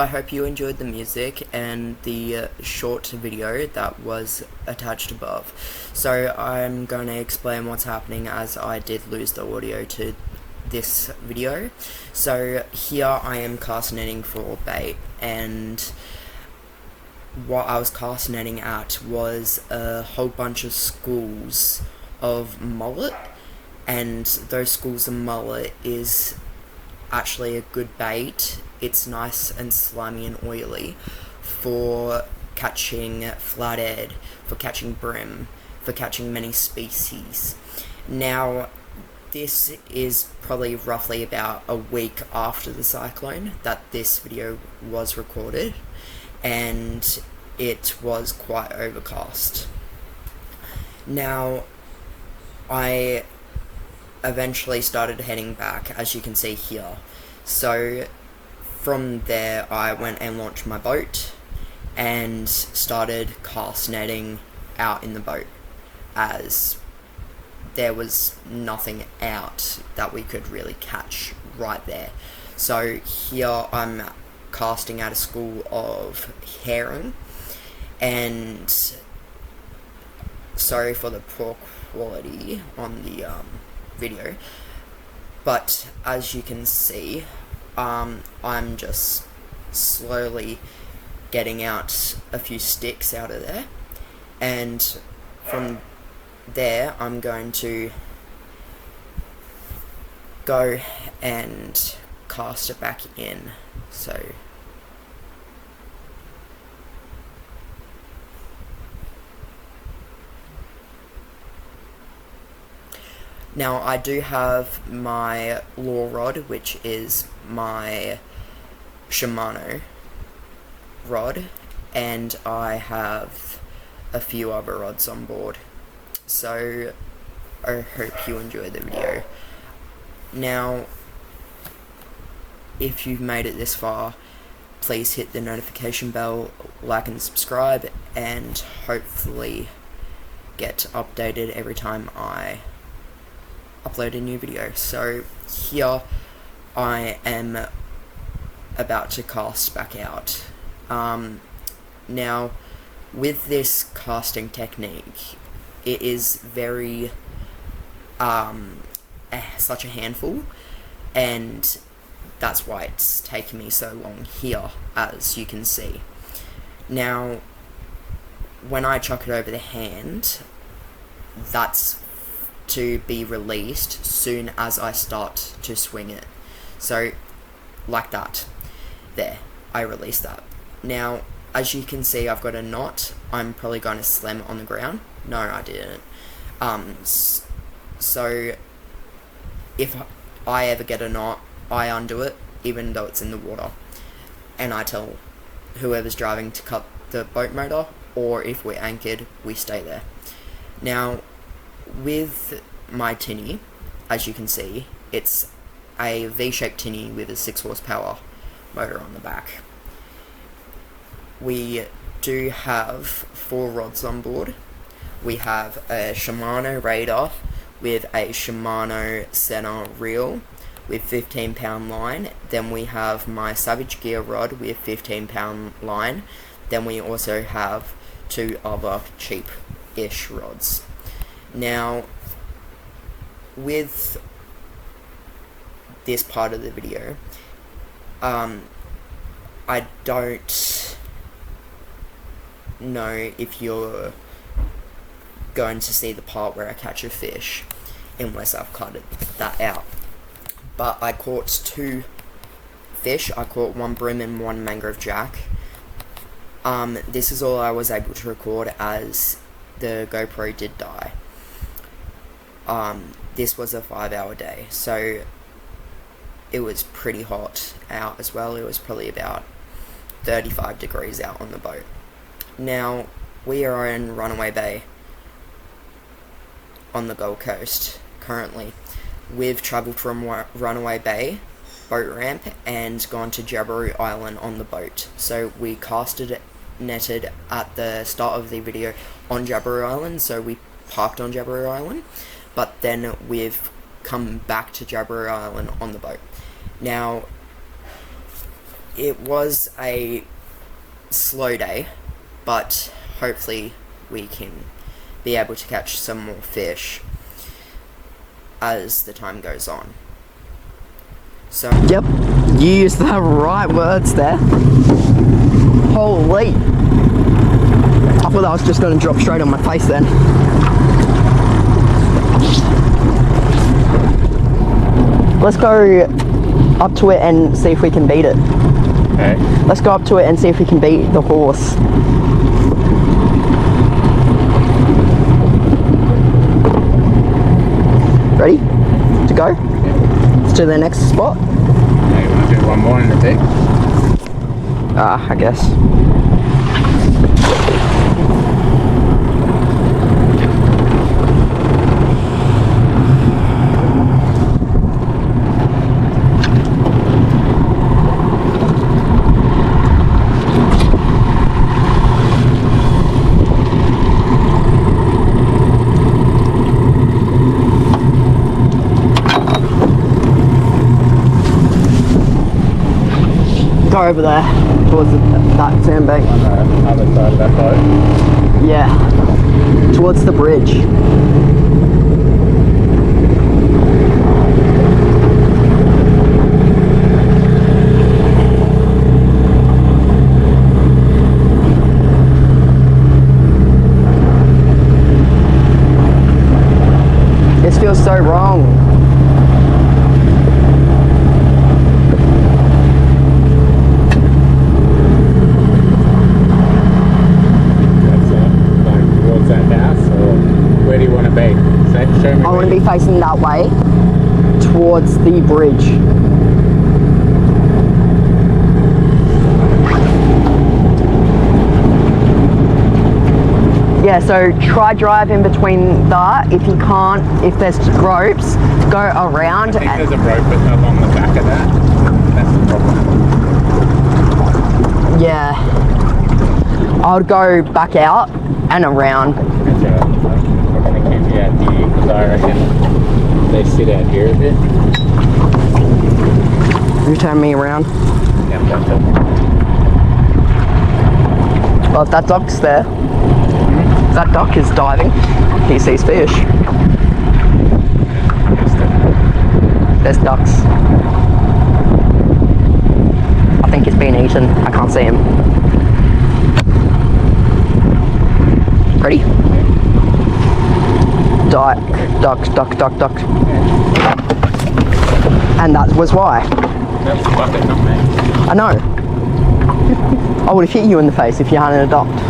I hope you enjoyed the music and the short video that was attached above. So I'm going to explain what's happening, as I did lose the audio to this video. So here I am cast netting for bait, and what I was cast netting at was a whole bunch of schools of mullet, and those schools of mullet is actually a good bait. It's nice and slimy and oily for catching flathead, for catching brim, for catching many species. Now, this is probably roughly about a week after the cyclone that this video was recorded, and it was quite overcast. Now, I eventually started heading back, as you can see here. So from there I went and launched my boat and started cast netting out in the boat, as there was nothing out that we could really catch right there. So here I'm casting at a school of herring, and sorry for the poor quality on the video, but as you can see, I'm just slowly getting out a few sticks out of there, and from there I'm going to go and cast it back in. So now I do have my lure rod, which is my Shimano rod, and I have a few other rods on board. So I hope you enjoy the video. Now, if you've made it this far, please hit the notification bell, like and subscribe, and hopefully get updated every time I upload a new video. So here I am about to cast back out. Now, with this casting technique, it is very such a handful, and that's why it's taken me so long here, as you can see. Now, when I chuck it over the hand, that's to be released soon as I start to swing it. So like that, there, I release that. Now, as you can see, I've got a knot. I'm probably going to slam it on the ground. No, I didn't. So if I ever get a knot, I undo it, even though it's in the water, and I tell whoever's driving to cut the boat motor, or if we're anchored, we stay there. Now, with my tinny, as you can see, it's a V-shaped tinny with a 6 horsepower motor on the back. We do have 4 rods on board. We have a Shimano Raider with a Shimano center reel with 15-pound line. Then we have my Savage Gear rod with 15-pound line. Then we also have 2 other cheap-ish rods. Now, with this part of the video, I don't know if you're going to see the part where I catch a fish, unless I've cut that out. But I caught 2 fish. I caught 1 brim and 1 mangrove jack. This is all I was able to record, as the GoPro did die. This was a 5-hour day, so it was pretty hot out as well. It was probably about 35 degrees out on the boat. Now, we are in Runaway Bay on the Gold Coast currently. We've travelled from Runaway Bay boat ramp and gone to Jabiru Island on the boat. So we netted at the start of the video on Jabiru Island, so we parked on Jabiru Island, but then we've come back to Jabiru Island on the boat. Now, it was a slow day, but hopefully we can be able to catch some more fish as the time goes on. So yep, you used the right words there. Holy, I thought that was just going to drop straight on my face then. Let's go up to it and see if we can beat it. Okay. Let's go up to it and see if we can beat the horse. Ready to go? Let's do the next spot. Okay, you want to do one more in the deck? I guess. Go over there towards that sandbank. On the other side of that boat? Yeah, towards the bridge. This feels so wrong. I want to be facing that way, towards the bridge. Yeah, so try drive in between that. If you can't, if there's ropes, go around. I think there's a rope along the back of that. That's the problem. Yeah. I would go back out and around. We're going to keep you out here because I reckon they sit out here a bit. You turn me around. Yeah, gotcha. Well, if that dock's there, that dock is diving. He sees fish. There's ducks. I think he's been eaten. I can't see him. Ready? Duck, duck, duck, duck, duck. And that was why. That's the bucket, not me. I know. I would have hit you in the face if you hadn't docked.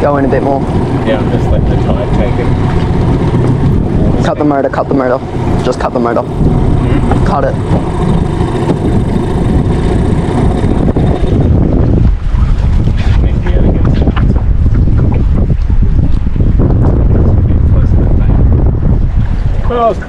Go in a bit more. Yeah, I'm just letting the tide take it. Cut the motor, cut the motor. Just cut the motor. Mm-hmm. Cut it. Close.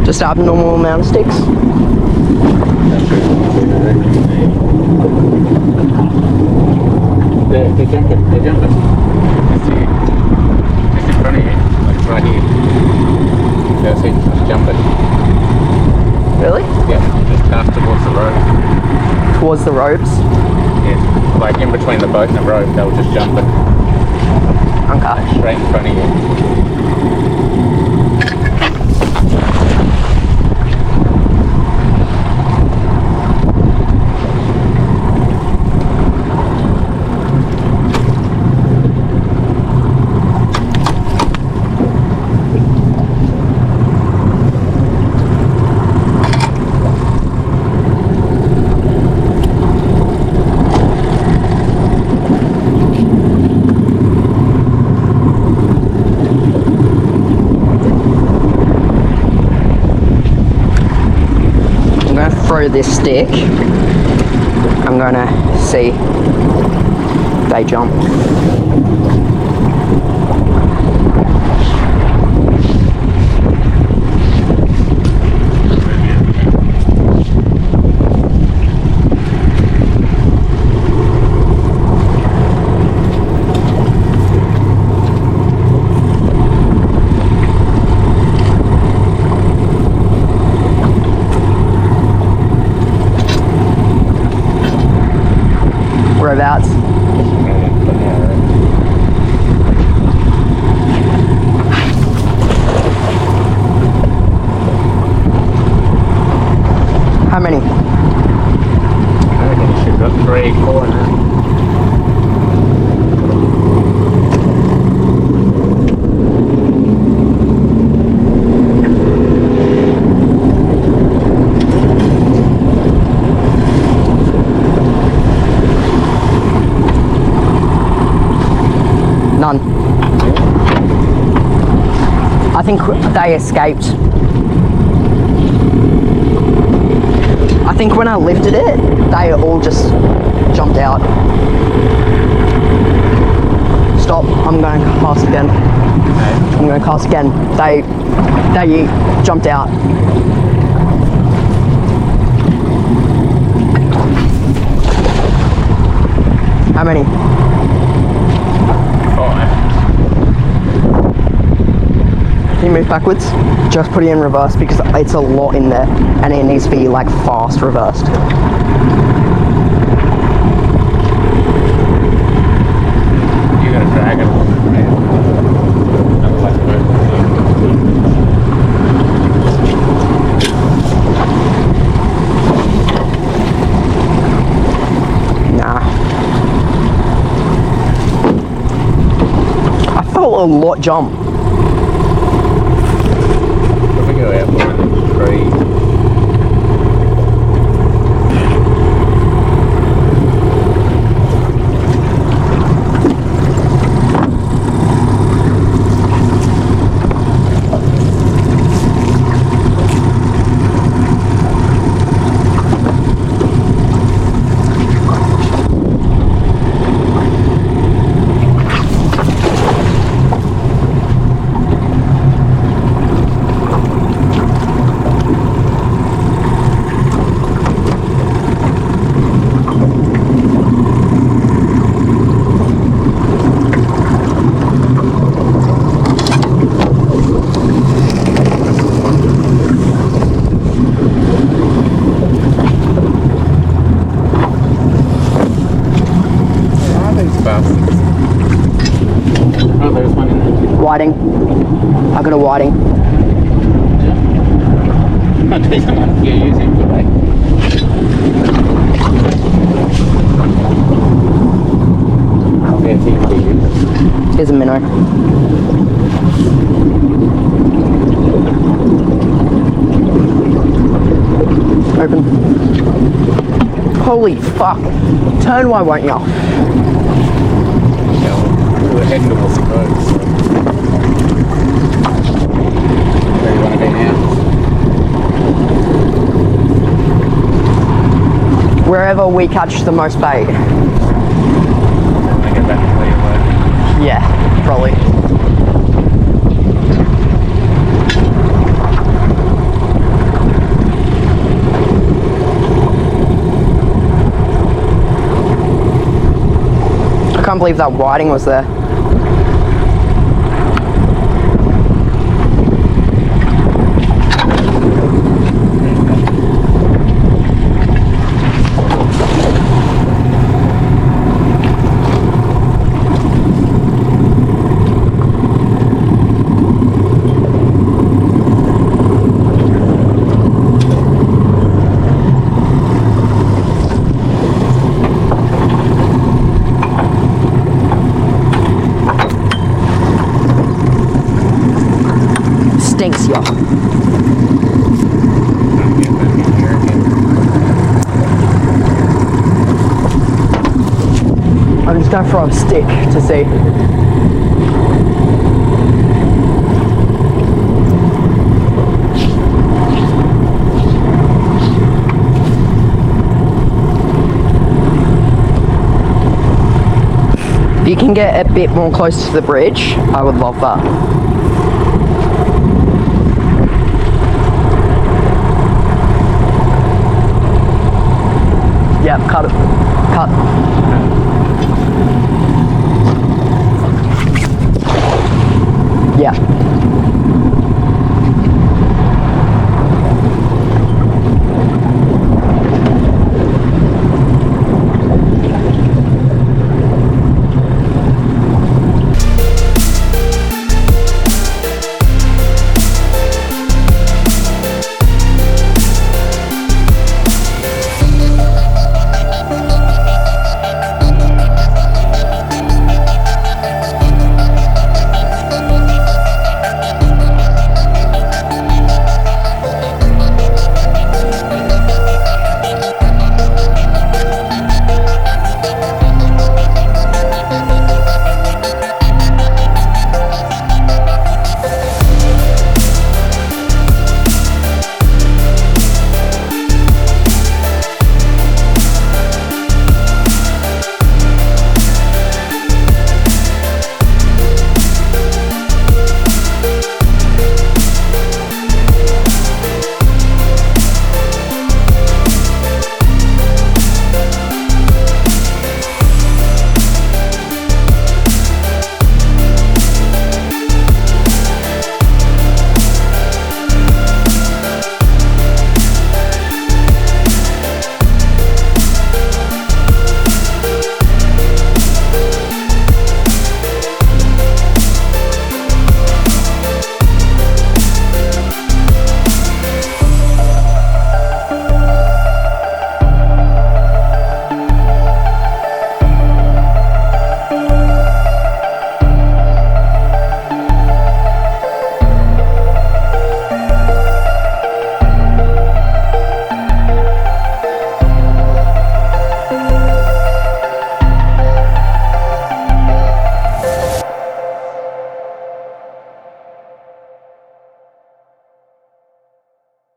Just abnormal amount of sticks. They're jumping. It's in front of you, like right here. They're just jumping. Really? Yeah, just cast towards the road. Towards the ropes? Yeah, like in between the boat and the rope, they were just jumping. Okay. Straight in front of you. through this stick, I'm gonna see if they jump. Whereabouts? How many? I reckon you should have got 3, 4 now. None. I think they escaped. I think when I lifted it, they all just jumped out. Stop, I'm going to cast again. I'm going to cast again. They jumped out. How many? 5. Can you move backwards? Just put it in reverse because it's a lot in there and it needs to be like fast reversed. You're gonna drag it. Nah. I felt a lot jump. If we go out behind the tree. Oh, there's one in there. Whiting. I got a whiting. Not decent one you're using today. Here's a minnow. Open. Holy fuck. Turn, why won't you? We're heading towards the coast. So. Where do you want to be now? Wherever we catch the most bait. Want to get back to where you were? Yeah, probably. I can't believe that whiting was there. Stinks, y'all. I'm just gonna throw a stick to see. can get a bit more close to the bridge, I would love that. Yep, cut it.